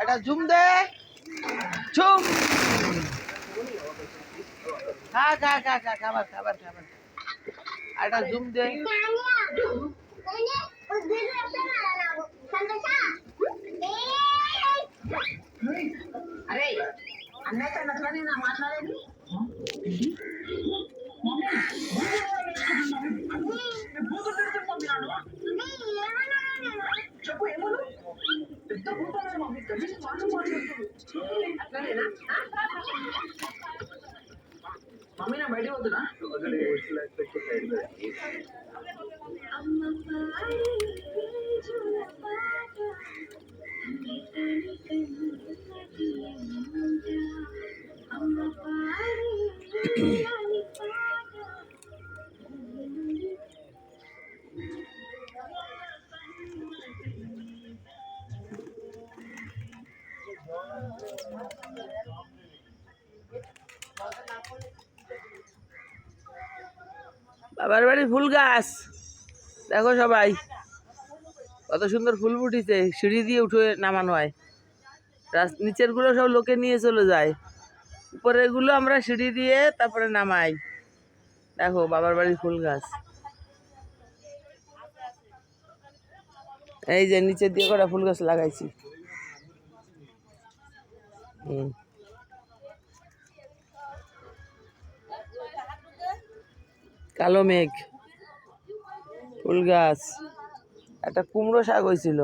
এটা জুম দে জুম খা খা খা খা খাবার খাবার খাবার এটা জুম দে అరే అన్నయ్య అట్లనే నా మాట్లాడేది చెప్పు ఏమను పెద్ద భూతాలు మమ్మీ తెలిసి అట్లనేనా మమ్మీ నా బయట వద్దునా বাবার বাড়ি ফুল গাছ দেখো সবাই কত সুন্দর ফুল ফুটিছে সিঁড়ি দিয়ে উঠে নামানো হয় নিচের গুলো সব লোকে নিয়ে চলে যায় উপরের গুলো আমরা সিঁড়ি দিয়ে তারপরে নামাই দেখো বাবার বাড়ির ফুল গাছ এই যে নিচের দিয়ে কটা ফুল গাছ লাগাইছি কালো মেঘ ফুল গাছ একটা কুমড়ো শাক হয়েছিল